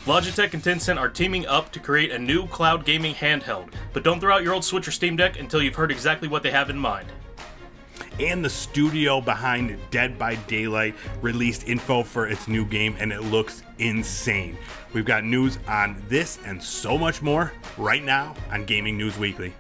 Logitech and Tencent are teaming up to create a new cloud gaming handheld, but don't throw out your old Switch or Steam Deck until you've heard exactly what they have in mind. And the studio behind Dead by Daylight released info for its new game, and it looks insane. We've got news on this and so much more right now on Gaming News Weekly.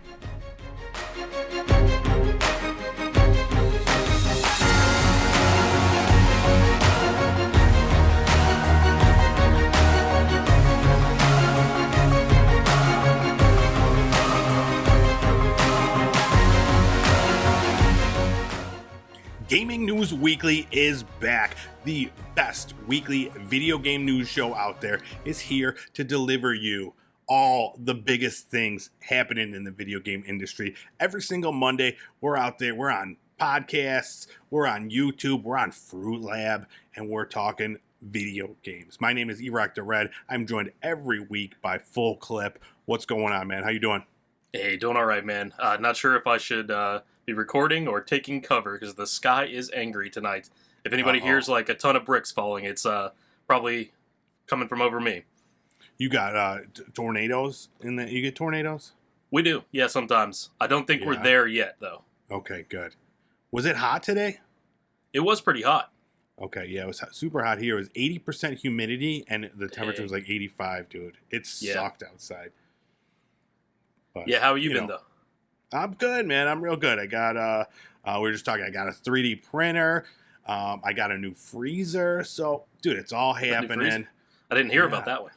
Gaming News Weekly is back. The best weekly video game news show out there is here to deliver you all the biggest things happening in the video game industry. Every single Monday, we're out there. We're on podcasts, we're on YouTube, we're on Fruit Lab, and we're talking video games. My name is Erock the Red. I'm joined every week by Full Clip. What's going on, man? How you doing? Hey, doing all right, man. Not sure if I should be recording or taking cover because the sky is angry tonight. If anybody hears like a ton of bricks falling, it's probably coming from over me. You got tornadoes in the? You get tornadoes? We do, yeah, sometimes. I don't think we're there yet, though. Okay, good. Was it hot today? It was pretty hot. Okay, yeah, it was super hot here. It was 80% humidity, and the temperature was like 85, dude. It sucked outside. But, yeah, how have you been, though? I'm good, man. I'm real good. I got, we were just talking, I got a 3D printer. I got a new freezer. So, dude, it's all happening. I didn't hear about that one.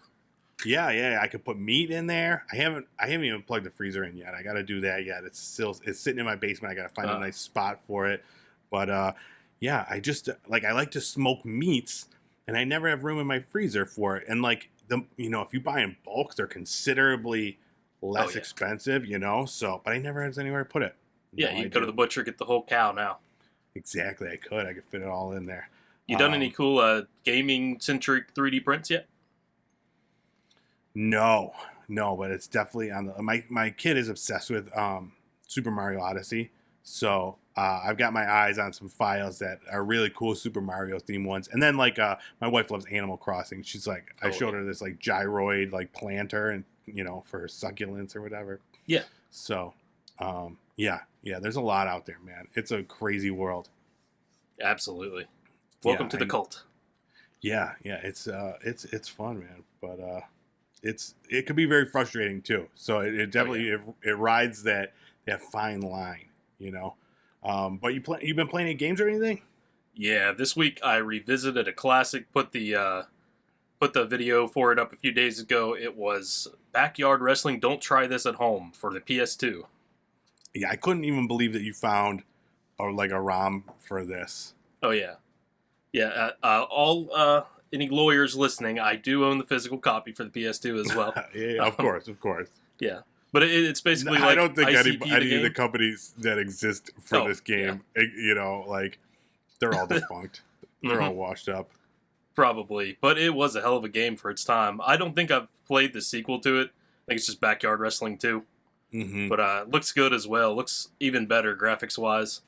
Yeah. I could put meat in there. I haven't even plugged the freezer in yet. I got to do that yet. It's sitting in my basement. I got to find a nice spot for it. But, yeah, I just, I like to smoke meats, and I never have room in my freezer for it. And, if you buy in bulk, they're considerably less expensive, so, but I never had anywhere to put it. Yeah, you go to the butcher, get the whole cow now. Exactly, I could fit it all in there. You done any cool gaming-centric 3D prints yet? No, but it's definitely on the, my kid is obsessed with Super Mario Odyssey, so I've got my eyes on some files that are really cool Super Mario themed ones. And then my wife loves Animal Crossing. She's like, I showed her this gyroid planter and for her succulents or whatever. Yeah. So, yeah, there's a lot out there, man. It's a crazy world. Absolutely. Welcome to the cult. Yeah, it's fun, man. But it could be very frustrating too. So it definitely it rides that fine line, But you've been playing any games or anything? Yeah, this week I revisited a classic. Put the video for it up a few days ago. It was Backyard Wrestling Don't Try This at Home for the PS2. Yeah, I couldn't even believe that you found a ROM for this. Oh, yeah. Yeah, all any lawyers listening, I do own the physical copy for the PS2 as well. Yeah, of course. Yeah. But it's basically I don't think any of the companies that exist for this game, they're all defunct. They're all washed up. Probably, but it was a hell of a game for its time. I don't think I've played the sequel to it. I think it's just Backyard Wrestling 2. Mm-hmm. But looks good as well. Looks even better graphics-wise.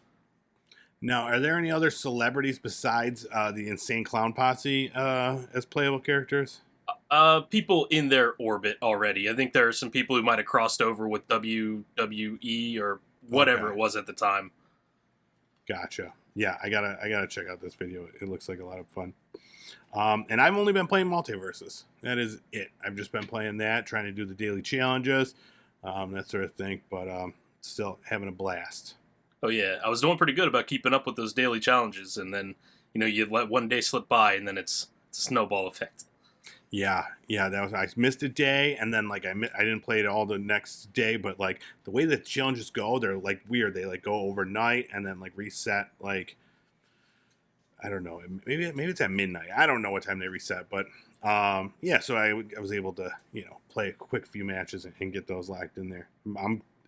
Now, are there any other celebrities besides the Insane Clown Posse as playable characters? People in their orbit already. I think there are some people who might have crossed over with WWE or whatever it was at the time. Gotcha. Yeah, I gotta check out this video. It looks like a lot of fun. And I've only been playing Multiversus. That is it. I've just been playing that, trying to do the daily challenges, that sort of thing. But still having a blast. Oh yeah, I was doing pretty good about keeping up with those daily challenges, and then you let one day slip by, and then it's a snowball effect. Yeah, that was. I missed a day, and then I didn't play it all the next day. But the way the challenges go, they're weird. They go overnight and then reset. I don't know. Maybe it's at midnight. I don't know what time they reset, but yeah. So I was able to play a quick few matches and get those locked in there.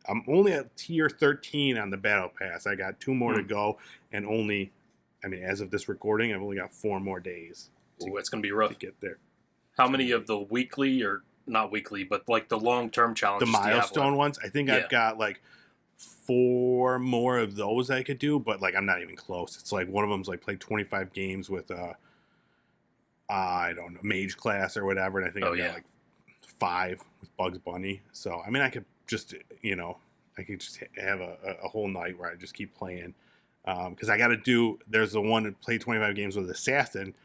I'm only at tier 13 on the battle pass. I got 2 more to go, and as of this recording, I've only got 4 more days. It's gonna be rough to get there. How many of the weekly, or not weekly, but the long-term challenges? The milestone ones. I think I've got 4 more of those I could do, but I'm not even close. It's one of them's played 25 games with I don't know, mage class or whatever, and I think Oh I've got yeah. like 5 with Bugs Bunny. So I mean, I could just I could just have a whole night where I just keep playing. Because I got to do. There's the one that played 25 games with Assassin,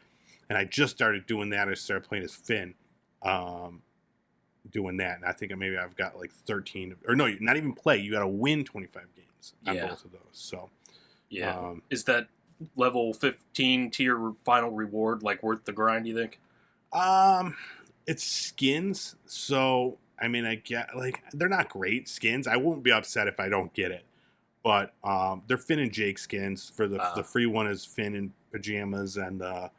and I just started doing that. I started playing as Finn, doing that, and I think maybe I've got like 13, or no, not even play. You got to win 25 games on Yeah. both of those. So Yeah. Is that level 15 tier final reward like worth the grind, you think? it's skins, so I mean, I get like they're not great skins. I won't be upset if I don't get it, but they're Finn and Jake skins. For the free one is Finn in pajamas, and the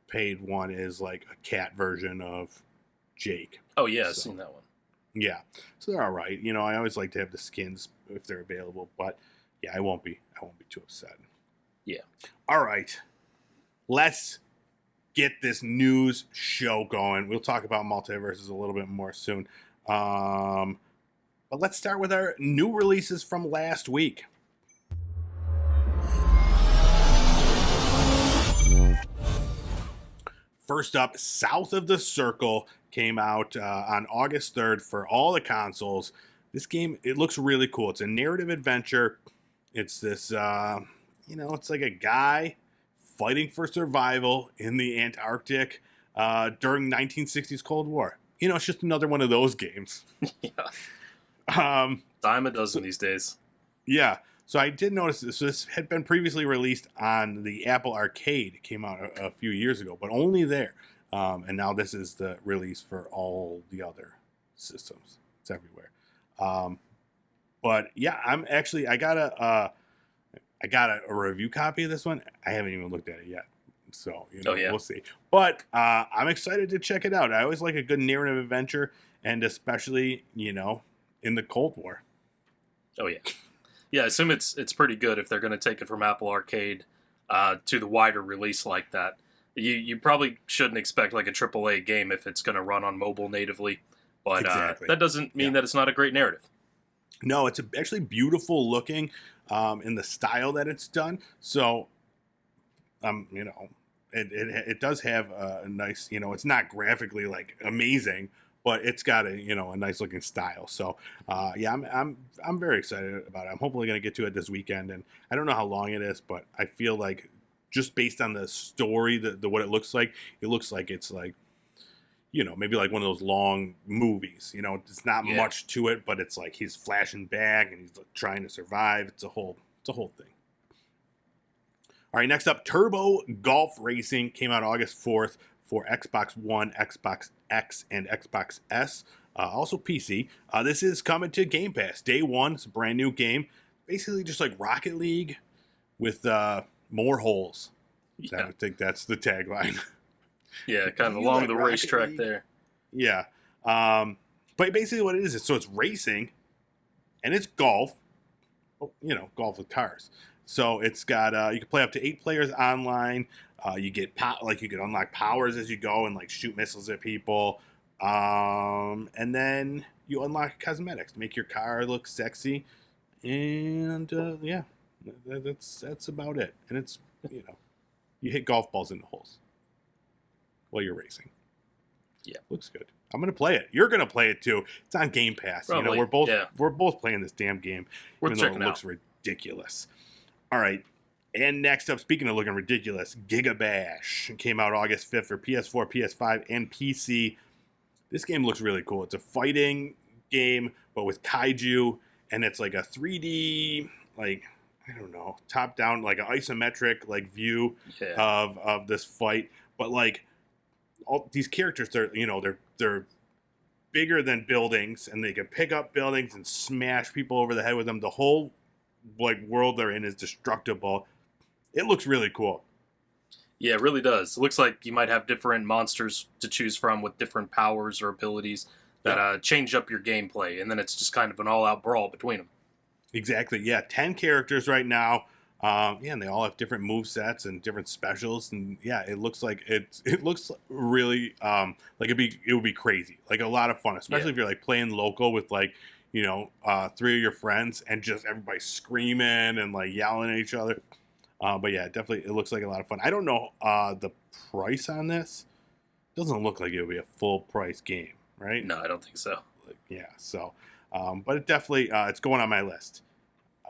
paid one is like a cat version of Jake. Oh yeah, I've So, seen that one. yeah, so they're all right. I always like to have the skins if they're available, but yeah, I won't be too upset. Yeah. All right, let's get this news show going. We'll talk about Multiversus a little bit more soon. But let's start with our new releases from last week. First up, South of the Circle came out on August 3rd for all the consoles. This game, it looks really cool. It's a narrative adventure. It's this, it's like a guy fighting for survival in the Antarctic during 1960s Cold War. It's just another one of those games. Yeah. Dime a dozen these days. Yeah. So I did notice this. So this had been previously released on the Apple Arcade. It came out a few years ago, but only there. And now this is the release for all the other systems. It's everywhere. But yeah, I got a review copy of this one. I haven't even looked at it yet. So, We'll see. But I'm excited to check it out. I always like a good narrative adventure, and especially, in the Cold War. Oh yeah. Yeah, I assume it's pretty good if they're going to take it from Apple Arcade to the wider release like that. You probably shouldn't expect like a AAA game if it's going to run on mobile natively, but Exactly. that doesn't mean that it's not a great narrative. No, it's actually beautiful looking in the style that it's done. So, it does have a nice, it's not graphically like amazing, but it's got a nice looking style. So yeah, I'm very excited about it. I'm hopefully going to get to it this weekend, and I don't know how long it is, but I feel like just based on the story, the what it looks like it's like maybe like one of those long movies. It's not much to it, but it's like he's flashing back and he's trying to survive. It's a whole thing. All right, next up, Turbo Golf Racing came out August 4th for Xbox One, Xbox X, and Xbox S. Also PC. This is coming to Game Pass. Day one, it's a brand new game. Basically just like Rocket League with more holes. Yeah. I think that's the tagline. Yeah, kind of along the racetrack there. Yeah. But basically what it is so it's racing, and it's golf. Golf with cars. So it's got, you can play up to 8 players online. You get, you can unlock powers as you go and, shoot missiles at people. And then you unlock cosmetics to make your car look sexy. And, yeah, that's about it. And it's, you hit golf balls in the holes while you're racing. Yeah. Looks good. I'm going to play it. You're going to play it, too. It's on Game Pass. Probably, we're both playing this damn game. We're even though checking it looks ridiculous. All right. And next up, speaking of looking ridiculous, Giga Bash came out August 5th for PS4, PS5, and PC. This game looks really cool. It's a fighting game, but with kaiju, and it's like a 3D, top-down, like an isometric, view of this fight. But, all these characters, they're bigger than buildings, and they can pick up buildings and smash people over the head with them. The whole world they're in is destructible. It looks really cool. Yeah, it really does. It looks like you might have different monsters to choose from with different powers or abilities that change up your gameplay, and then it's just kind of an all-out brawl between them. Exactly. Yeah, 10 characters right now. And they all have different move sets and different specials, and yeah, it looks like it looks really it would be crazy, a lot of fun, especially if you're playing local with 3 of your friends and just everybody screaming and yelling at each other. But yeah, definitely, it looks like a lot of fun. I don't know the price on this. Doesn't look like it would be a full price game, right? No, I don't think so. Yeah. So, but it definitely it's going on my list.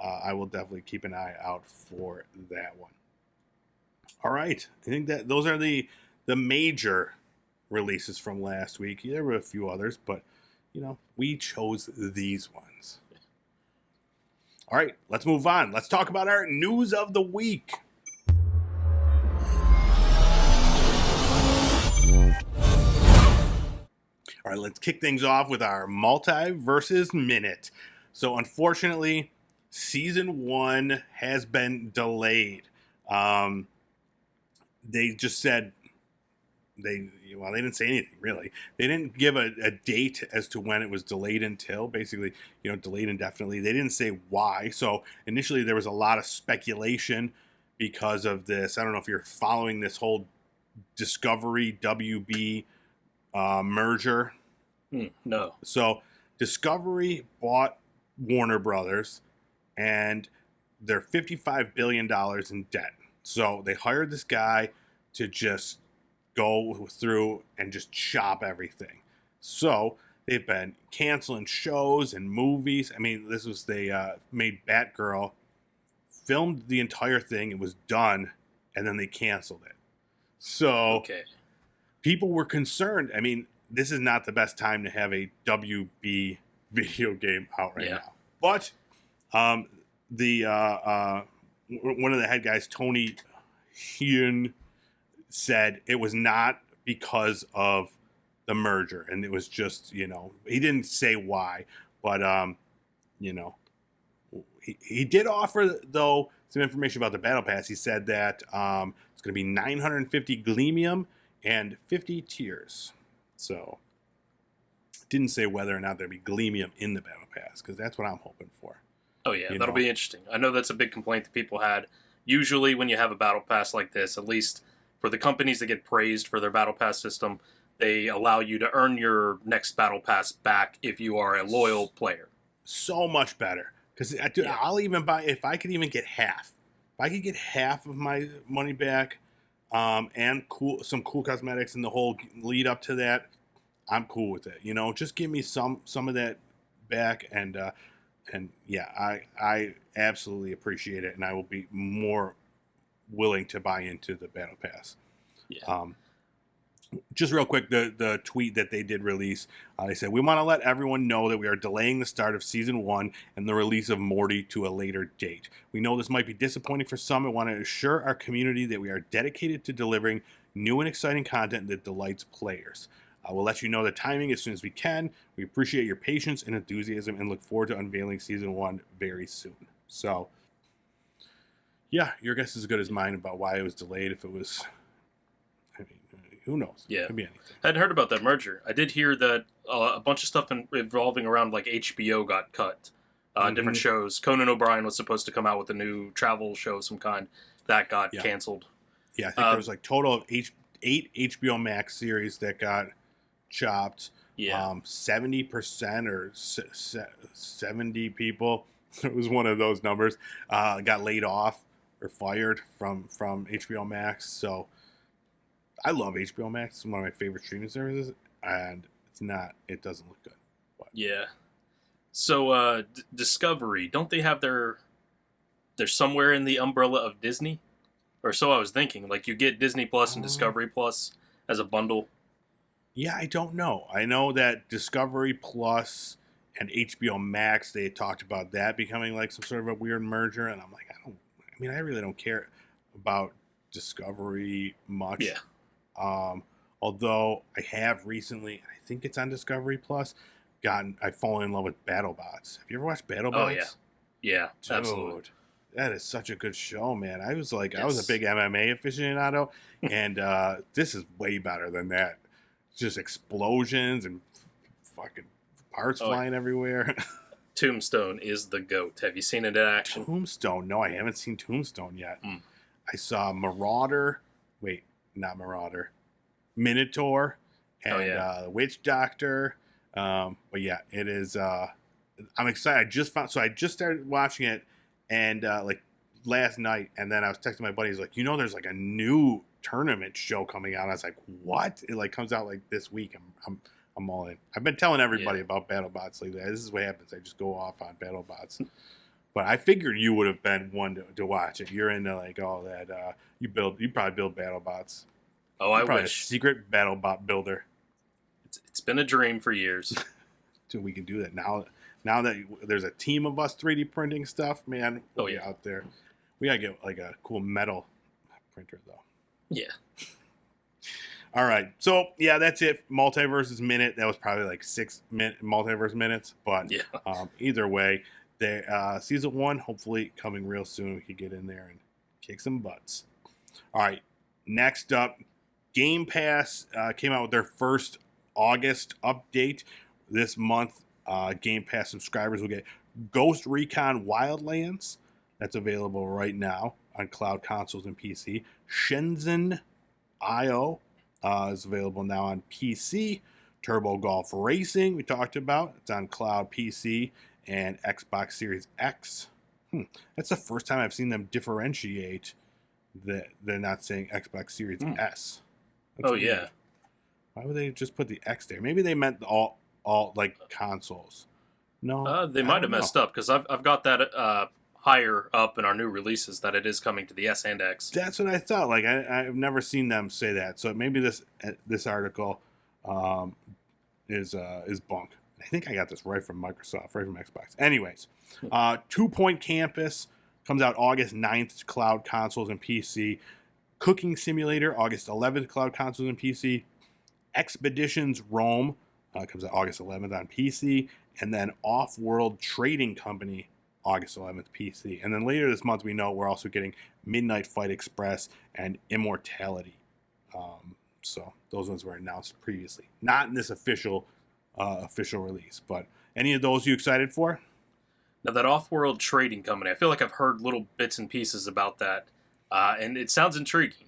I will definitely keep an eye out for that one. All right, I think that those are the major releases from last week. There were a few others, but we chose these ones. All right, let's move on. Let's talk about our news of the week. All right, let's kick things off with our Multiversus Minute. So, unfortunately, Season 1 has been delayed. They just said they didn't say anything, really. They didn't give a date as to when it was delayed until, basically, delayed indefinitely. They didn't say why. So, initially, there was a lot of speculation because of this. I don't know if you're following this whole Discovery WB merger. No. So Discovery bought Warner Brothers, and they're $55 billion in debt. So they hired this guy to just go through and just chop everything. So they've been canceling shows and movies. I mean, they made Batgirl, filmed the entire thing, it was done, and then they canceled it. So Okay. People were concerned. I mean, this is not the best time to have a WB video game out right now. But one of the head guys, Tony Hyun, said it was not because of the merger, and it was just, he didn't say why, but he did offer, though, some information about the Battle Pass. He said that it's going to be 950 Gleamium and 50 tiers. So, didn't say whether or not there'd be Gleamium in the Battle Pass, because that's what I'm hoping for. Oh, yeah, that'll be interesting. I know that's a big complaint that people had. Usually when you have a Battle Pass like this, at least for the companies that get praised for their Battle Pass system, they allow you to earn your next Battle Pass back if you are a loyal player. So much better. Because, I'll even buy, if I could even get half. If I could get half of my money back, and some cool cosmetics and the whole lead up to that, I'm cool with it. Just give me some of that back, and yeah, I absolutely appreciate it, and I will be more willing to buy into the Battle Pass. Yeah. Just real quick, the tweet that they did release, they said, "We want to let everyone know that we are delaying the start of Season 1 and the release of Morty to a later date. We know this might be disappointing for some and want to assure our community that we are dedicated to delivering new and exciting content that delights players. We'll let you know the timing as soon as we can. We appreciate your patience and enthusiasm and look forward to unveiling Season 1 very soon." So, yeah, your guess is as good as mine about why it was delayed. If it was... who knows? Yeah. It could be anything. I hadn't heard about that merger. I did hear that a bunch of stuff revolving around like HBO got cut. Different shows. Conan O'Brien was supposed to come out with a new travel show of some kind. That got canceled. Yeah, I think there was like total of 8 HBO Max series that got chopped. Yeah. 70% or 70 people, it was one of those numbers, got laid off or fired from HBO Max. So I love HBO Max. It's one of my favorite streaming services, and it doesn't look good. But. Yeah. So, Discovery, don't they have they're somewhere in the umbrella of Disney? Or so I was thinking. Like, you get Disney Plus and Discovery Plus as a bundle. Yeah, I don't know. I know that Discovery Plus and HBO Max, they had talked about that becoming like some sort of a weird merger, and I'm like, I really don't care about Discovery much. Yeah. Although I have recently, I think it's on Discovery Plus, I've fallen in love with BattleBots. Have you ever watched BattleBots? Oh, yeah. Yeah, Dude, absolutely. That is such a good show, man. I was a big MMA aficionado, and this is way better than that. Just explosions and fucking parts flying everywhere. Tombstone is the GOAT. Have you seen it in action? Tombstone? No, I haven't seen Tombstone yet. I saw Marauder. Wait, not Marauder. Minotaur and Witch Doctor. But yeah, it is. I'm excited. I just started watching it, and like last night, and then I was texting my buddy. He's like, there's like a new tournament show coming out. I was like, what? It like comes out like this week. I'm all in. I've been telling everybody about BattleBots lately. This is what happens. I just go off on BattleBots. But I figured you would have been one to watch it. You're into like all that. You probably build BattleBots. Oh, You're I probably wish. a secret BattleBot builder. It's been a dream for years. Dude, we can do that now. Now that there's a team of us 3D printing stuff, man, we'll be out there. We gotta get like a cool metal printer though. Yeah. All right, so yeah, that's it. Multiversus Minute. That was probably like 6-minute Multiverse minutes, but either way, season 1 hopefully coming real soon. We could get in there and kick some butts. All right, next up, Game Pass came out with their first August update this month. Game Pass subscribers will get Ghost Recon Wildlands. That's available right now on cloud consoles and PC. Shenzhen IO is available now on PC. Turbo Golf Racing, we talked about. It's on cloud PC and Xbox Series X. That's the first time I've seen them differentiate that they're not saying Xbox Series S. That's weird. Yeah. Why would they just put the X there? Maybe they meant all like consoles. No, they might have messed up because I've got that higher up in our new releases that it is coming to the S and X. That's what I thought. Like I've never seen them say that. So maybe this article is bunk. I think I got this right from Microsoft, right from Xbox. Anyways, 2 Point Campus comes out August 9th to cloud consoles and PC. Cooking Simulator August 11th cloud consoles and PC. Expeditions Rome comes out August 11th on PC. And then Off-World Trading Company August 11th PC. And then later this month we know we're also getting Midnight Fight Express and Immortality. So those ones were announced previously. Not in this official release. But any of those you excited for? Now that Off-World Trading Company, I feel like I've heard little bits and pieces about that. And it sounds intriguing.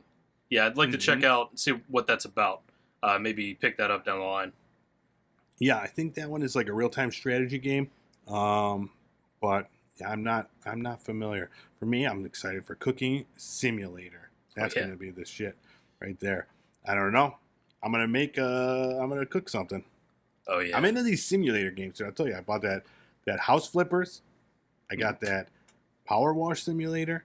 Yeah, I'd like to check out and see what that's about. Maybe pick that up down the line. Yeah, I think that one is like a real-time strategy game. But yeah, I'm not familiar. For me, I'm excited for Cooking Simulator. That's going to be the shit right there. I don't know. I'm gonna cook something. Oh yeah. I'm into these simulator games too. I'll tell you, I bought that House Flippers. I got that Power Wash Simulator,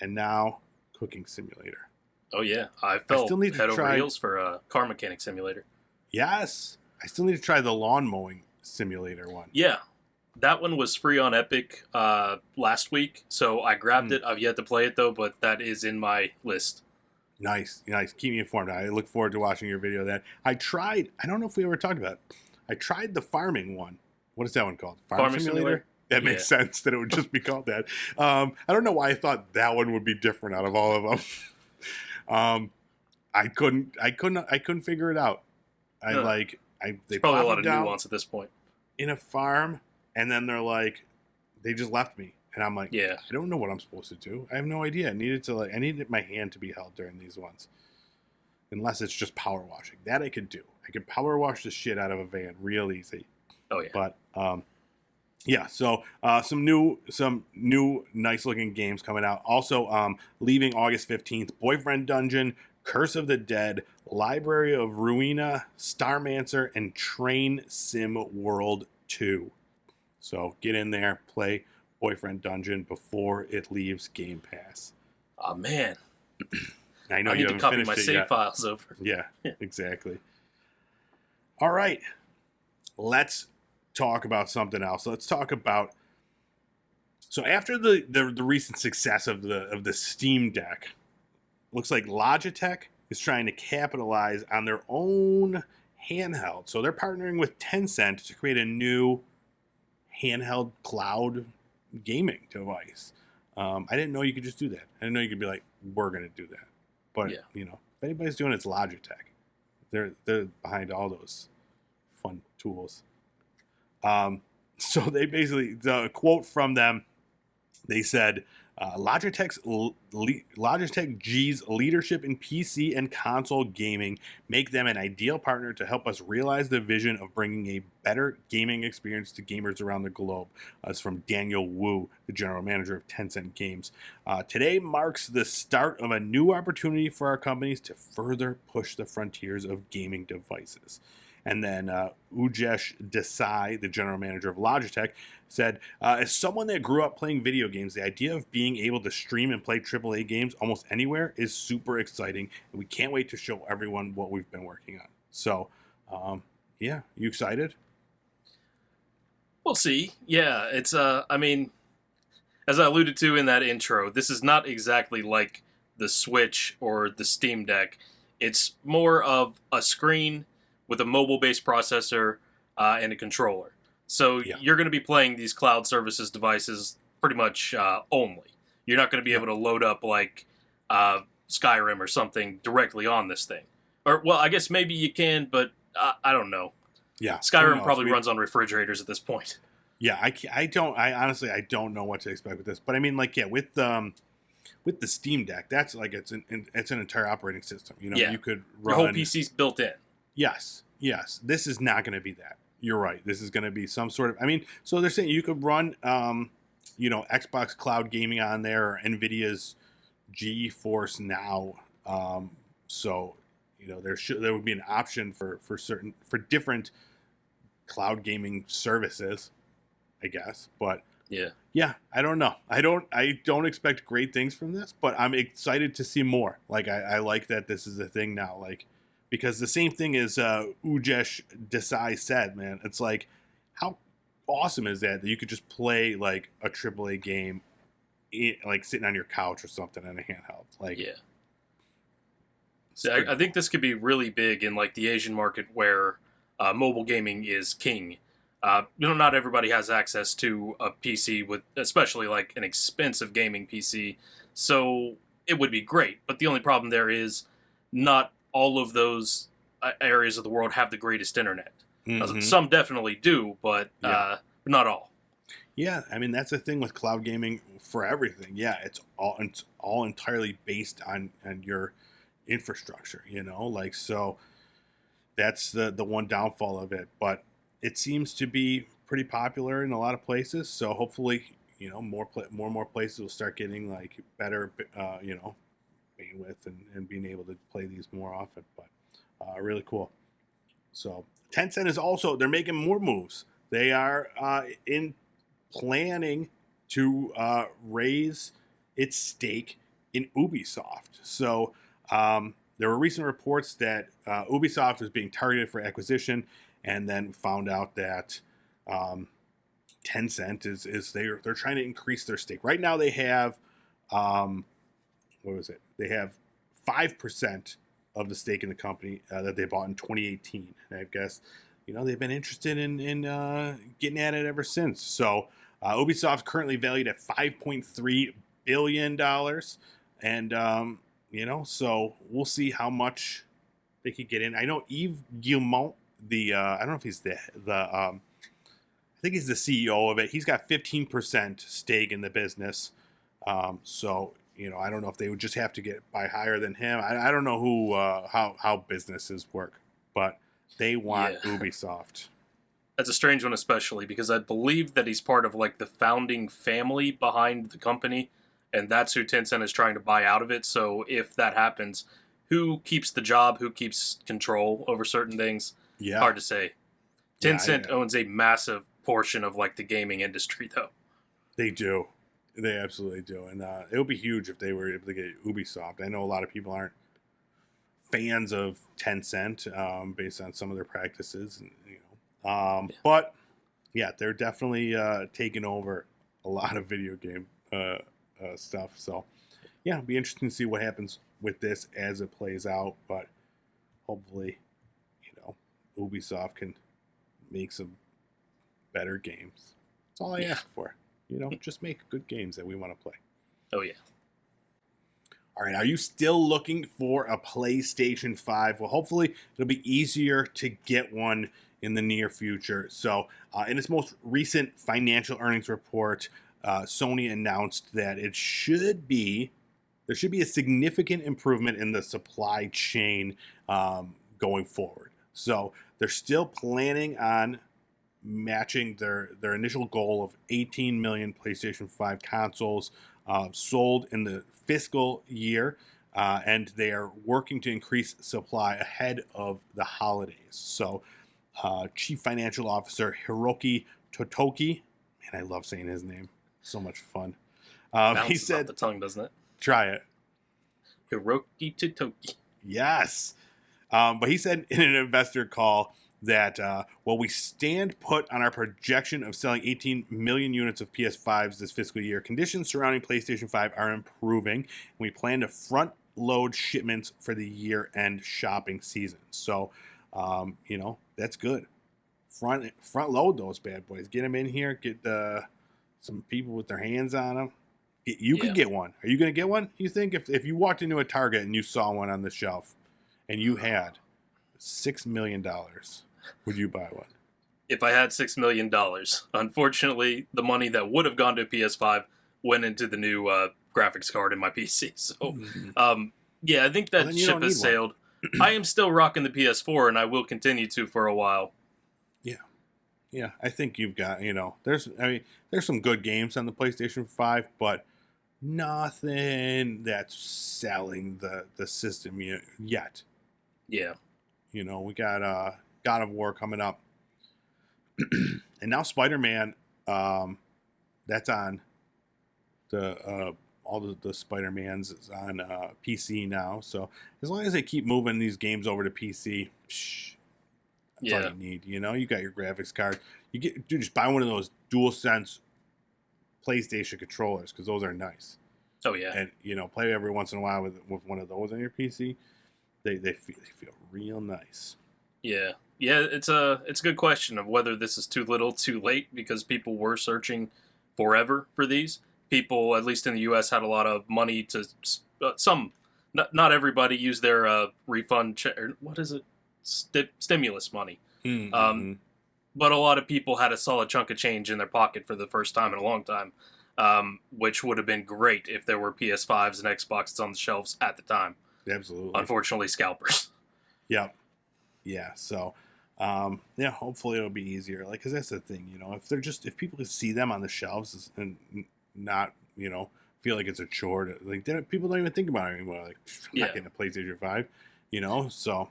and now Cooking Simulator. Oh yeah, I still need head over heels for Car Mechanic Simulator. Yes, I still need to try the Lawn Mowing Simulator one. Yeah, that one was free on Epic last week, so I grabbed it. I've yet to play it though, but that is in my list. Nice. Keep me informed. I look forward to watching your video of that. I don't know if we ever talked about it. I tried the farming one. What is that one called? Farming Simulator? That makes sense that it would just be called that. I don't know why I thought that one would be different out of all of them. I couldn't figure it out. They probably a lot of nuance at this point. In a farm, and then they just left me. And I'm like, I don't know what I'm supposed to do. I have no idea. I needed my hand to be held during these ones. Unless it's just power washing. That I could do. I could power wash the shit out of a van real easy. Oh yeah. But so some new nice looking games coming out. Also leaving August 15th, Boyfriend Dungeon, Curse of the Dead, Library of Ruina, Starmancer, and Train Sim World 2. So get in there, play Boyfriend Dungeon before it leaves Game Pass. Oh man, I know I you need to copy my save files over. Yeah, exactly. All right, let's talk about something else. Let's talk about. So after the recent success of the Steam Deck, looks like Logitech is trying to capitalize on their own handheld. So they're partnering with Tencent to create a new handheld cloud gaming device. I didn't know you could just do that. I didn't know you could be like, we're going to do that. But, if anybody's doing it, it's Logitech. They're behind all those fun tools. So they basically, the quote from them, they said, Logitech G's leadership in PC and console gaming make them an ideal partner to help us realize the vision of bringing a better gaming experience to gamers around the globe. That's from Daniel Wu, the general manager of Tencent Games. Today marks the start of a new opportunity for our companies to further push the frontiers of gaming devices. And then Ujesh Desai, the general manager of Logitech, said, as someone that grew up playing video games, the idea of being able to stream and play AAA games almost anywhere is super exciting, and we can't wait to show everyone what we've been working on. So, yeah, you excited? We'll see. Yeah, it's I mean, as I alluded to in that intro, this is not exactly like the Switch or the Steam Deck. It's more of a screen with a mobile-based processor and a controller. So you're going to be playing these cloud services devices pretty much only. You're not going to be able to load up like Skyrim or something directly on this thing. Or, well, I guess maybe you can, but I don't know. Yeah, Skyrim probably runs on refrigerators at this point. Yeah, I honestly don't know what to expect with this. But I mean, like, yeah, with the Steam Deck, that's like it's an entire operating system. You know, you could run your whole PC's built in. Yes. This is not going to be that. You're right. This is going to be some sort of. I mean, so they're saying you could run, Xbox Cloud Gaming on there, or NVIDIA's GeForce Now. So, there would be an option for different cloud gaming services, I guess. But yeah, I don't know. I don't expect great things from this, but I'm excited to see more. Like I like that this is a thing now. Like. Because the same thing as Ujesh Desai said, man, it's like, how awesome is that you could just play like a AAA game, like sitting on your couch or something on a handheld? Like, yeah. So I think this could be really big in like the Asian market where mobile gaming is king. Not everybody has access to a PC with, especially like an expensive gaming PC. So it would be great, but the only problem there is not all of those areas of the world have the greatest internet. Mm-hmm. Some definitely do, but not all. Yeah, I mean, that's the thing with cloud gaming for everything. Yeah, it's all entirely based on your infrastructure, like, so that's the one downfall of it. But it seems to be pretty popular in a lot of places, so hopefully, more and more places will start getting like better, bandwidth and being able to play these more often. But really cool. So Tencent is also, they're making more moves. They are in planning to raise its stake in Ubisoft. So there were recent reports that Ubisoft was being targeted for acquisition, and then found out that Tencent is they're trying to increase their stake. Right now they have what was it? They have 5% of the stake in the company that they bought in 2018. And I guess, they've been interested in getting at it ever since. So Ubisoft's currently valued at $5.3 billion. And, so we'll see how much they could get in. I know Yves Guillemot, I don't know if he's I think he's the CEO of it. He's got 15% stake in the business. So, I don't know if they would just have to buy higher than him. I don't know how businesses work, but they want Ubisoft. That's a strange one, especially because I believe that he's part of like the founding family behind the company, and that's who Tencent is trying to buy out of it. So if that happens, who keeps the job? Who keeps control over certain things? Yeah, hard to say. Tencent owns a massive portion of like the gaming industry, though. They do. They absolutely do. And it would be huge if they were able to get Ubisoft. I know a lot of people aren't fans of Tencent based on some of their practices. But, yeah, they're definitely taking over a lot of video game stuff. So, yeah, it'll be interesting to see what happens with this as it plays out. But hopefully, Ubisoft can make some better games. That's all I ask for. Just make good games that we want to play. Oh, yeah. All right, are you still looking for a PlayStation 5? Well, hopefully it'll be easier to get one in the near future. So, in its most recent financial earnings report, Sony announced that there should be a significant improvement in the supply chain going forward. So they're still planning on matching their initial goal of 18 million PlayStation 5 consoles sold in the fiscal year, and they are working to increase supply ahead of the holidays. So Chief Financial Officer Hiroki Totoki, man, I love saying his name, so much fun. He said, off the tongue, doesn't it? Try it. Hiroki Totoki. Yes. But he said in an investor call that while we stand put on our projection of selling 18 million units of PS5s this fiscal year, conditions surrounding PlayStation 5 are improving, and we plan to front load shipments for the year-end shopping season. So, that's good. Front load those bad boys. Get them in here. Get some people with their hands on them. You could get one. Are you going to get one? You think if you walked into a Target and you saw one on the shelf and you had $6 million, would you buy one? If I had $6 million, unfortunately, the money that would have gone to PS5 went into the new graphics card in my PC. So, I think that ship has sailed. I am still rocking the PS4, and I will continue to for a while. Yeah, I think you've got, there's some good games on the PlayStation 5, but nothing that's selling the system yet. Yeah. We got God of War coming up. And now Spider-Man, that's on all the Spider-Mans is on PC now. So as long as they keep moving these games over to PC, that's all you need. You got your graphics card. Just buy one of those DualSense PlayStation controllers because those are nice. Oh yeah. And play every once in a while with one of those on your PC. They feel real nice. Yeah. It's a good question of whether this is too little, too late, because people were searching forever for these. People, at least in the U.S., had a lot of money to not everybody used their refund. What is it? Stimulus money. Mm-hmm. But a lot of people had a solid chunk of change in their pocket for the first time in a long time, which would have been great if there were PS5s and Xboxes on the shelves at the time. Absolutely. Unfortunately, scalpers. Yep. Yeah. So, hopefully it'll be easier. Like, cause that's the thing, if people can see them on the shelves and not, feel like it's a chore people don't even think about it anymore. Like, I'm not getting a PlayStation 5, so.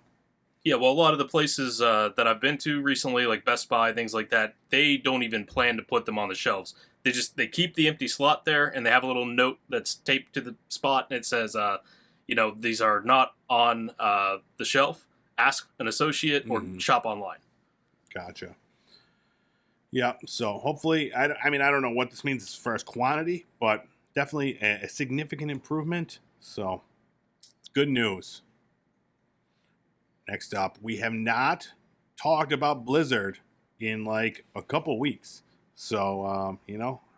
Yeah, well, a lot of the places that I've been to recently, like Best Buy, things like that, they don't even plan to put them on the shelves. They keep the empty slot there, and they have a little note that's taped to the spot, and it says, these are not on the shelf. Ask an associate or shop online. Gotcha. Yeah, so hopefully, I don't know what this means as far as quantity, but definitely a significant improvement. So, it's good news. Next up, we have not talked about Blizzard in like a couple weeks. So,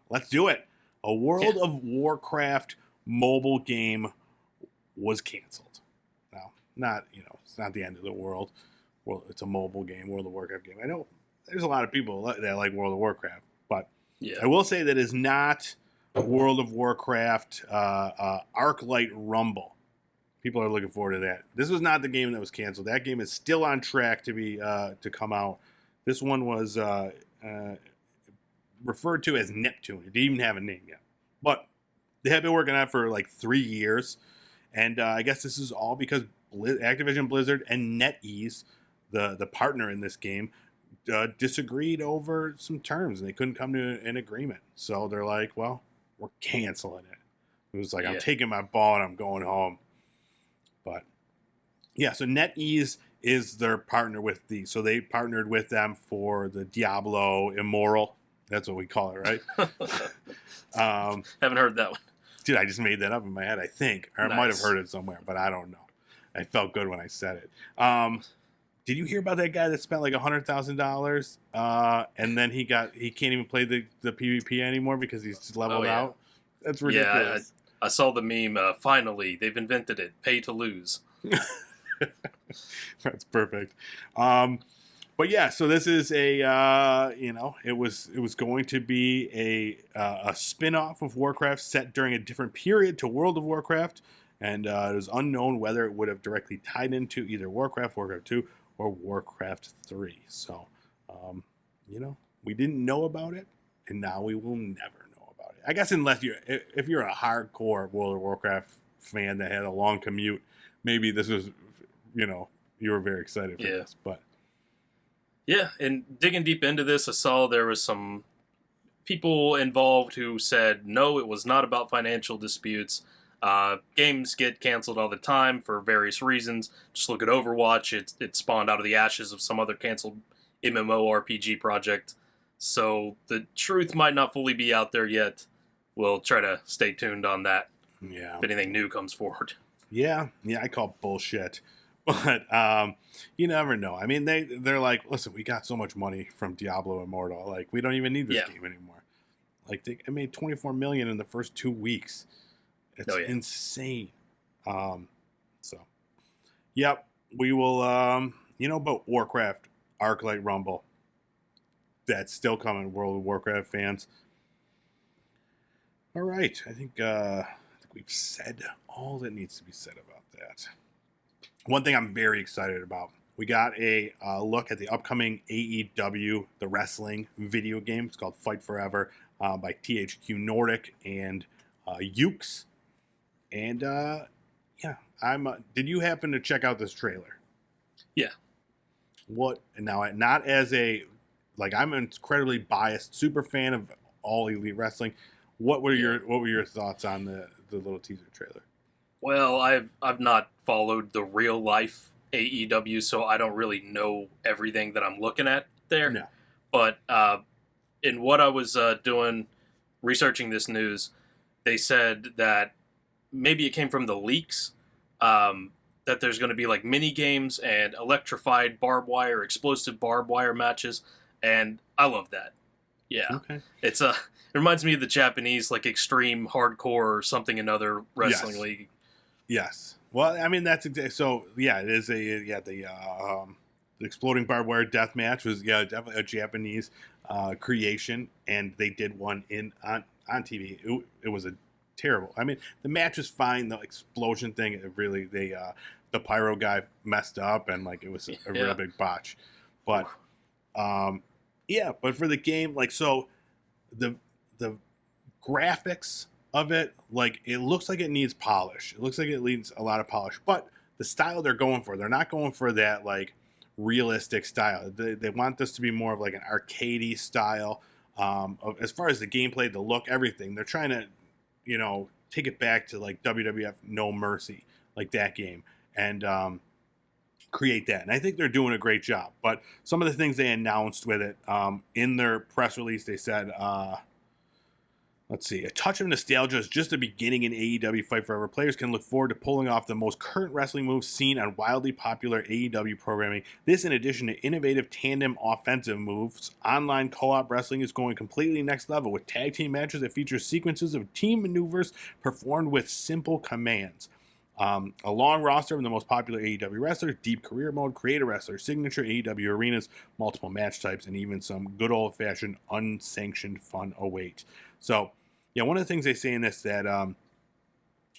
let's do it. A World of Warcraft mobile game was canceled. Now, it's not the end of the world. Well, it's a mobile game, World of Warcraft game. I know there's a lot of people that like World of Warcraft, but I will say that is not World of Warcraft Arclight Rumble. People are looking forward to that. This was not the game that was canceled. That game is still on track to be to come out. This one was referred to as Neptune. It didn't even have a name yet. But they have been working on it for like 3 years. And I guess this is all because Activision Blizzard and NetEase, the partner in this game, disagreed over some terms. And they couldn't come to an agreement. So they're like, well, we're canceling it. It was like, I'm taking my ball and I'm going home. But so NetEase is their partner with so they partnered with them for the Diablo Immortal. That's what we call it, right? Haven't heard that one. Dude, I just made that up in my head, I think. Or I might have heard it somewhere, but I don't know. I felt good when I said it. Did you hear about that guy that spent like $100,000 and then he can't even play the PvP anymore because he's leveled out? That's ridiculous. Yeah, I saw the meme. Finally, they've invented it. Pay to lose. That's perfect. But yeah, so this is a it was going to be a spin-off of Warcraft set during a different period to World of Warcraft, and it was unknown whether it would have directly tied into either Warcraft, Warcraft 2, or Warcraft 3. So, we didn't know about it, and now we will never know about it. I guess unless if you're a hardcore World of Warcraft fan that had a long commute, maybe this was, you were very excited for this, but. Yeah, and digging deep into this, I saw there was some people involved who said, no, it was not about financial disputes. Games get canceled all the time for various reasons. Just look at Overwatch. It spawned out of the ashes of some other canceled MMORPG project. So the truth might not fully be out there yet. We'll try to stay tuned on that. Yeah. If anything new comes forward. Yeah, I call bullshit. But you never know. I mean, they're like, listen, we got so much money from Diablo Immortal. Like, we don't even need this game anymore. Like, they made $24 million in the first 2 weeks. It's insane. So, yep, we will. But Warcraft, Arclight Rumble, that's still coming. World of Warcraft fans. All right, I think we've said all that needs to be said about that. One thing I'm very excited about, we got a look at the upcoming AEW, the wrestling video game. It's called Fight Forever by THQ Nordic and Ukes. And did you happen to check out this trailer? Yeah. What? Now, not as I'm an incredibly biased super fan of all Elite Wrestling. What were your thoughts on the little teaser trailer? Well, I've not followed the real life AEW, so I don't really know everything that I'm looking at there. No. But in what I was doing, researching this news, they said that maybe it came from the leaks, that there's going to be like mini games and electrified barbed wire, explosive barbed wire matches, and I love that. Yeah, okay. It reminds me of the Japanese like extreme hardcore or something another wrestling league. Yes. Well, I mean that's exactly. So yeah, it is the exploding barbed wire death match was definitely a Japanese creation, and they did one on TV. It was a terrible. I mean, the match was fine. The explosion thing, the pyro guy messed up, and like it was a real big botch. But but for the game, like so, the graphics of it, like it looks like it needs polish. It looks like it needs a lot of polish. But the style they're going for, they're not going for that like realistic style. They want this to be more of like an arcadey style. As far as the gameplay, the look, everything, they're trying to, take it back to like WWF No Mercy, like that game, and create that. And I think they're doing a great job. But some of the things they announced with it, in their press release, they said, let's see. A touch of nostalgia is just the beginning in AEW Fight Forever. Players can look forward to pulling off the most current wrestling moves seen on wildly popular AEW programming. This, in addition to innovative tandem offensive moves, online co-op wrestling is going completely next level with tag team matches that feature sequences of team maneuvers performed with simple commands. A long roster of the most popular AEW wrestlers, deep career mode, creator wrestlers, signature AEW arenas, multiple match types, and even some good old-fashioned unsanctioned fun await. So, one of the things they say in this that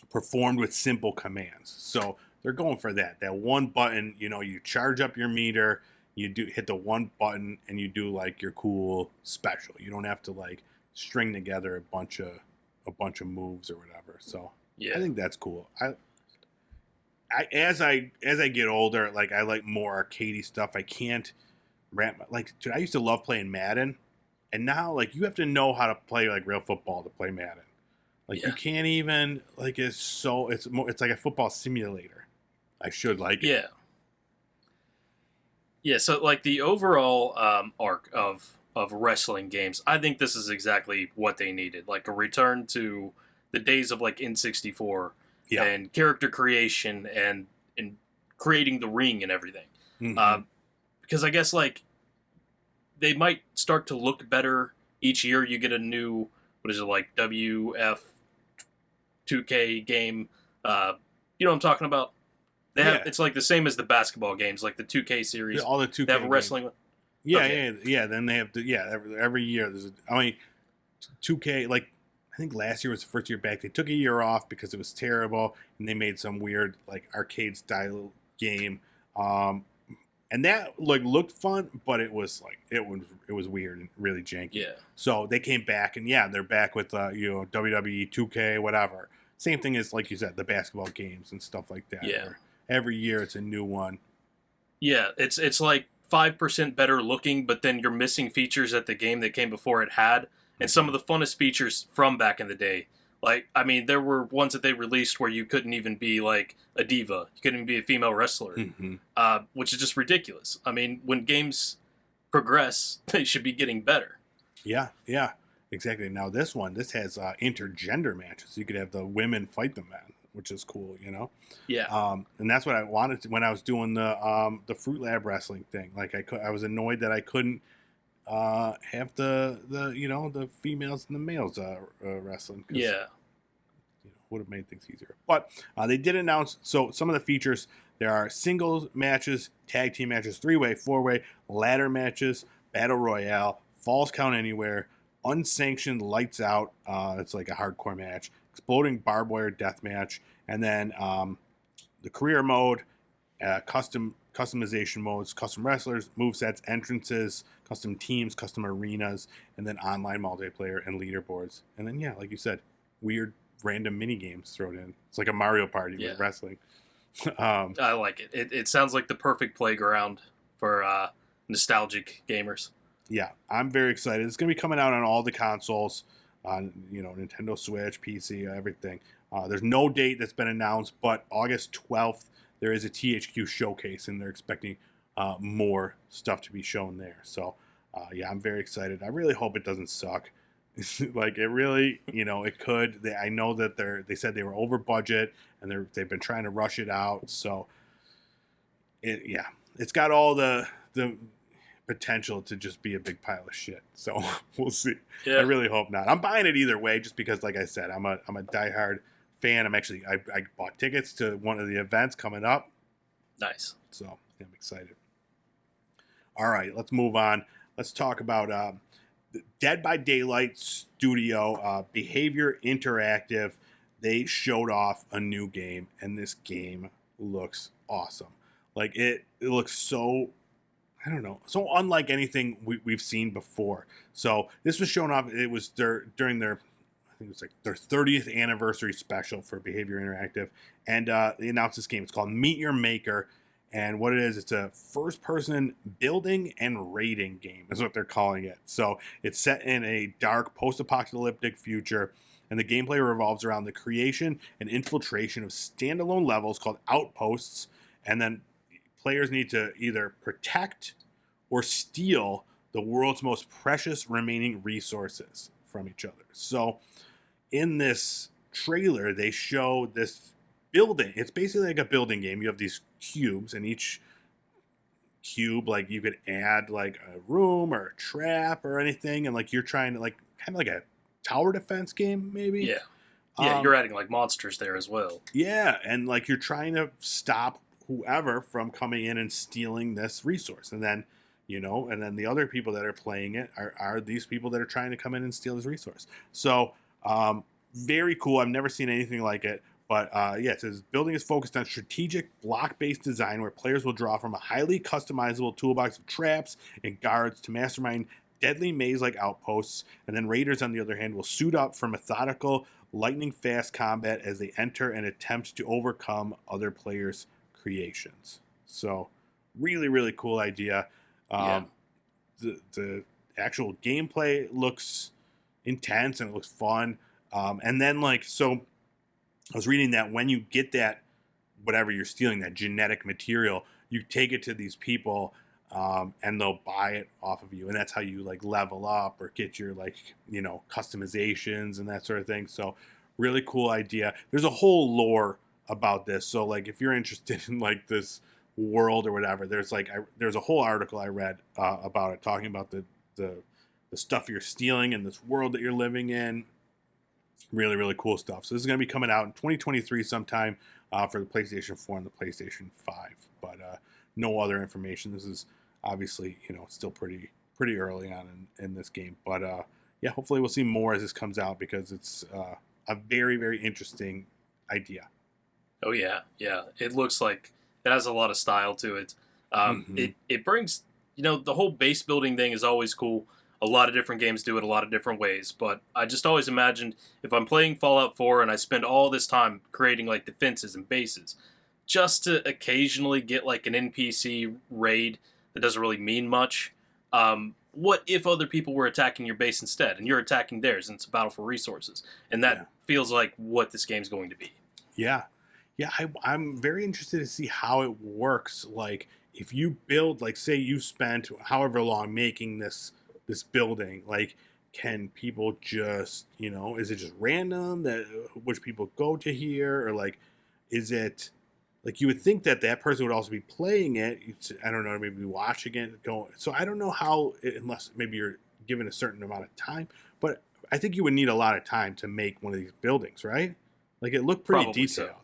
performed with simple commands. So they're going for that. That one button, you charge up your meter, you hit the one button, and you do like your cool special. You don't have to like string together a bunch of moves or whatever. So I think that's cool. As I get older, like I like more arcadey stuff. I can't dude, I used to love playing Madden. And now, like, you have to know how to play, like, real football to play Madden. Like, you can't even, like, it's like a football simulator. I should like it. Yeah. Yeah, so, like, the overall arc of wrestling games, I think this is exactly what they needed. Like, a return to the days of, like, N64 and character creation and creating the ring and everything. Mm-hmm. Because I guess, like, they might start to look better each year. You get a new, WF 2K game. You know what I'm talking about? They have it's like the same as the basketball games, like the 2K series. All the 2K they have a wrestling games. Yeah, Okay. yeah. Then they have to, every year there's I mean, 2K, like, I think last year was the first year back. They took a year off because it was terrible, and they made some weird, like, arcade style game. Um, and that, like, looked fun, but it was like it was weird and really janky. Yeah. So they came back, and yeah, they're back with WWE 2K, whatever. Same thing as, like you said, the basketball games and stuff like that. Yeah. Where every year it's a new one. Yeah. It's like 5% better looking, but then you're missing features that the game that came before it had, and some of the funnest features from back in the day. Like, I mean, there were ones that they released where you couldn't even be like a diva, you couldn't even be a female wrestler, Mm-hmm. which is just ridiculous. I mean, when games progress, they should be getting better. Yeah, yeah, exactly. Now this has intergender matches. You could have the women fight the men, which is cool, you know. Yeah. And that's what I wanted to, when I was doing the Fruit Lab wrestling thing. Like I was annoyed that I couldn't have the females and the males wrestling. Yeah. Would have made things easier. But they did announce, so some of the features, there are singles matches, tag team matches, 3-way, 4-way, ladder matches, battle royale, falls count anywhere, unsanctioned lights out, it's like a hardcore match, exploding barbed wire death match, and then the career mode, customization modes, custom wrestlers, movesets, entrances, custom teams, custom arenas, and then online multiplayer and leaderboards. And then, yeah, like you said, weird random mini games thrown in. It's like a Mario Party with wrestling. I like it. It sounds like the perfect playground for nostalgic gamers. Yeah, I'm very excited. It's going to be coming out on all the consoles, on Nintendo Switch, PC, everything. There's no date that's been announced, but August 12th there is a THQ showcase, and they're expecting more stuff to be shown there. So, yeah, I'm very excited. I really hope it doesn't suck. Like, it really, it could. I know that they said they were over budget, and they've been trying to rush it out. So, it's got all the potential to just be a big pile of shit. So we'll see. Yeah. I really hope not. I'm buying it either way, just because, like I said, I'm a diehard fan. I bought tickets to one of the events coming up. Nice. So I'm excited. All right, let's move on. Let's talk about Dead by Daylight Studio, Behavior Interactive. They showed off a new game, and this game looks awesome. Like, it looks so, I don't know, so unlike anything we've seen before. So this was shown off. It was during their, I think it was like their 30th anniversary special for Behavior Interactive, and they announced this game. It's called Meet Your Maker. And what it is, it's a first-person building and raiding game, is what they're calling it. So it's set in a dark, post-apocalyptic future, and the gameplay revolves around the creation and infiltration of standalone levels called outposts, and then players need to either protect or steal the world's most precious remaining resources from each other. So in this trailer, they show this building. It's basically like a building game. You have these cubes, and each cube, like, you could add like a room or a trap or anything, and like you're trying to, like, kind of like a tower defense game, maybe. Yeah, you're adding like monsters there as well. Yeah, and like you're trying to stop whoever from coming in and stealing this resource, and then the other people that are playing it are these people that are trying to come in and steal this resource. So very cool. I've never seen anything like it. But yeah, it says building is focused on strategic block-based design where players will draw from a highly customizable toolbox of traps and guards to mastermind deadly maze-like outposts, and then raiders, on the other hand, will suit up for methodical, lightning-fast combat as they enter and attempt to overcome other players' creations. So, really, really cool idea. The actual gameplay looks intense and it looks fun. And then, like, so I was reading that when you get that, whatever you're stealing, that genetic material, you take it to these people, and they'll buy it off of you, and that's how you, like, level up or get your, like, customizations and that sort of thing. So really cool idea. There's a whole lore about this. So, like, if you're interested in, like, this world or whatever, there's a whole article I read about it, talking about the stuff you're stealing in this world that you're living in. Really, really cool stuff. So this is going to be coming out in 2023 sometime for the PlayStation 4 and the PlayStation 5. But no other information. This is obviously, it's still pretty early on in this game. But yeah, hopefully we'll see more as this comes out because it's a very, very interesting idea. Oh yeah, yeah. It looks like it has a lot of style to it. Mm-hmm. It brings, the whole base building thing is always cool. A lot of different games do it a lot of different ways, but I just always imagined if I'm playing Fallout 4 and I spend all this time creating like defenses and bases, just to occasionally get like an NPC raid that doesn't really mean much. What if other people were attacking your base instead, and you're attacking theirs, and it's a battle for resources? And that feels like what this game's going to be. Yeah. Yeah, I'm very interested to see how it works. Like, if you build, like, say you spent however long making this building, like, can people just, is it just random that which people go to here, or like, is it like you would think that person would also be playing it? I don't know, maybe watching it, going. So I don't know how, unless maybe you're given a certain amount of time, but I think you would need a lot of time to make one of these buildings, right? Like, it looked pretty Probably detailed.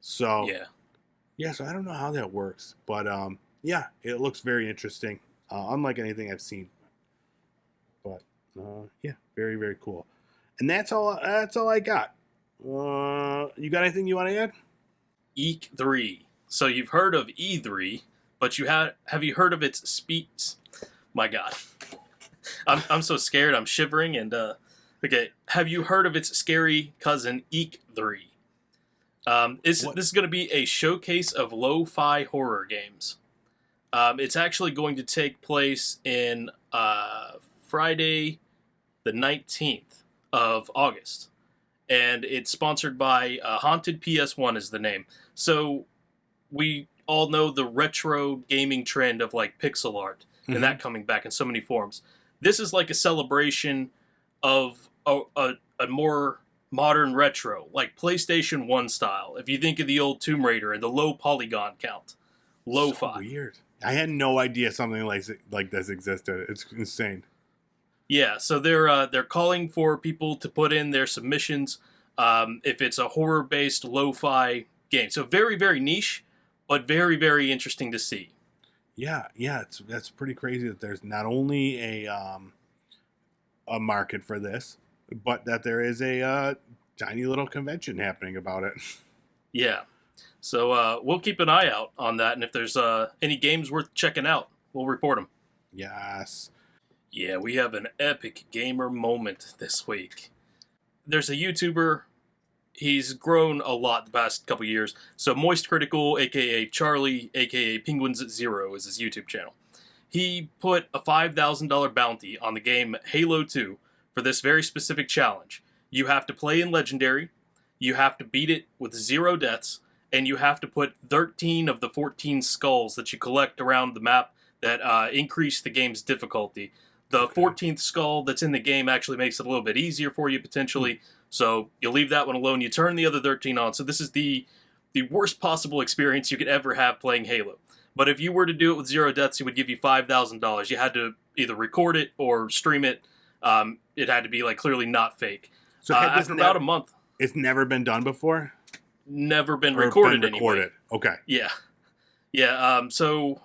So yeah. so I don't know how that works, but yeah, it looks very interesting, unlike anything I've seen. But yeah, very, very cool. And that's all. That's all I got. You got anything you want to add? E3. So you've heard of E3, but have you heard of its speeds? My God, I'm so scared. I'm shivering. And okay, have you heard of its scary cousin E3? This is going to be a showcase of lo-fi horror games. It's actually going to take place in Friday, the 19th of August. And it's sponsored by Haunted PS1 is the name. So we all know the retro gaming trend of like pixel art and that coming back in so many forms. This is like a celebration of a more modern retro, like PlayStation 1 style. If you think of the old Tomb Raider and the low polygon count, lo-fi. So weird. I had no idea something like this existed. It's insane. Yeah, so they're calling for people to put in their submissions if it's a horror-based lo-fi game. So very, very niche, but very, very interesting to see. Yeah, that's pretty crazy that there's not only a market for this, but that there is a tiny little convention happening about it. Yeah. So we'll keep an eye out on that, and if there's any games worth checking out, we'll report them. Yes. Yeah, we have an epic gamer moment this week. There's a YouTuber. He's grown a lot the past couple years. So Moist Critical, a.k.a. Charlie, a.k.a. Penguins Zero, is his YouTube channel. He put a $5,000 bounty on the game Halo 2 for this very specific challenge. You have to play in Legendary, you have to beat it with 0 deaths, and you have to put 13 of the 14 skulls that you collect around the map that increase the game's difficulty. The 14th skull that's in the game actually makes it a little bit easier for you, potentially, so you'll leave that one alone. You turn the other 13 on, so this is the worst possible experience you could ever have playing Halo. But if you were to do it with 0 deaths, it would give you $5,000. You had to either record it or stream it. It had to be like clearly not fake. So after about a month, it's never been done before. Never been recorded. Anyway. Okay. Yeah. So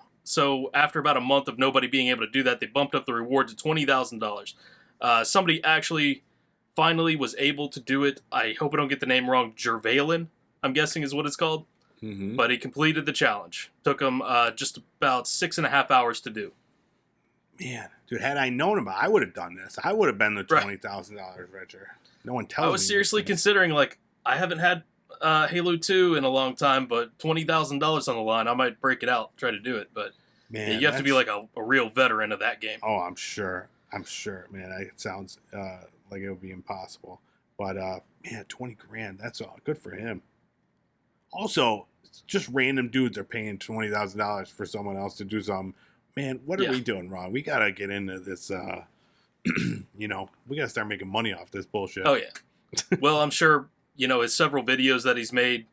after about a month of nobody being able to do that, they bumped up the reward to $20,000. Somebody actually finally was able to do it. I hope I don't get the name wrong. Jervalin, I'm guessing is what it's called. Mm-hmm. But he completed the challenge. Took him just about 6.5 hours to do. Man, dude, had I known about it, I would have done this. I would have been the $20,000 richer. No one tells me. I was seriously considering, like, I haven't had Halo 2 in a long time, but $20,000 on the line, I might break it out, try to do it. But man, you have to be like a real veteran of that game. Oh, I'm sure. Man, it sounds like it would be impossible. But man, 20 grand, that's all good for him. Also, just random dudes are paying $20,000 for someone else to do something. Man, what are we doing wrong? We gotta get into this. We gotta start making money off this bullshit. Oh yeah. Well, I'm sure his several videos that he's made.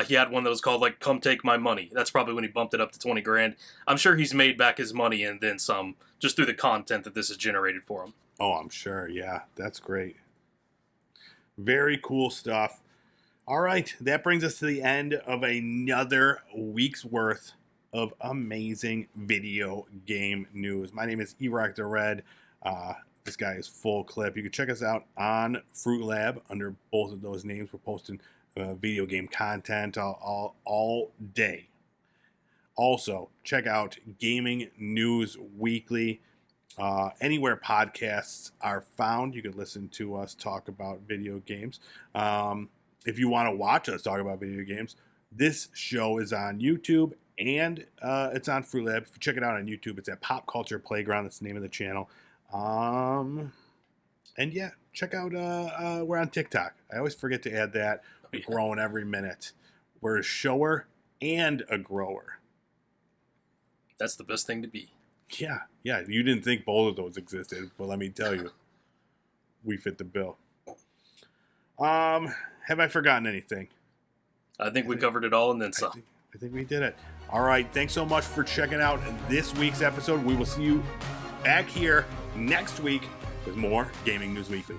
He had one that was called like "Come Take My Money." That's probably when he bumped it up to 20 grand. I'm sure he's made back his money and then some, just through the content that this has generated for him. Oh, I'm sure. Yeah, that's great. Very cool stuff. All right, that brings us to the end of another week's worth of amazing video game news. My name is Erock the Red. This guy is full clip. You can check us out on Fruit Lab under both of those names. We're posting video game content all day. Also, check out Gaming News Weekly. Anywhere podcasts are found, you can listen to us talk about video games. If you want to watch us talk about video games, this show is on YouTube and it's on Fruit Lab. If you check it out on YouTube, it's at Pop Culture Playground. That's the name of the channel. And yeah, check out, we're on TikTok. I always forget to add that. We're growing every minute. We're a shower and a grower. That's the best thing to be. Yeah. You didn't think both of those existed, but let me tell you, we fit the bill. Have I forgotten anything? I think we covered it all and then some. I think we did it. All right. Thanks so much for checking out this week's episode. We will see you back here next week with more Gaming News Weekly.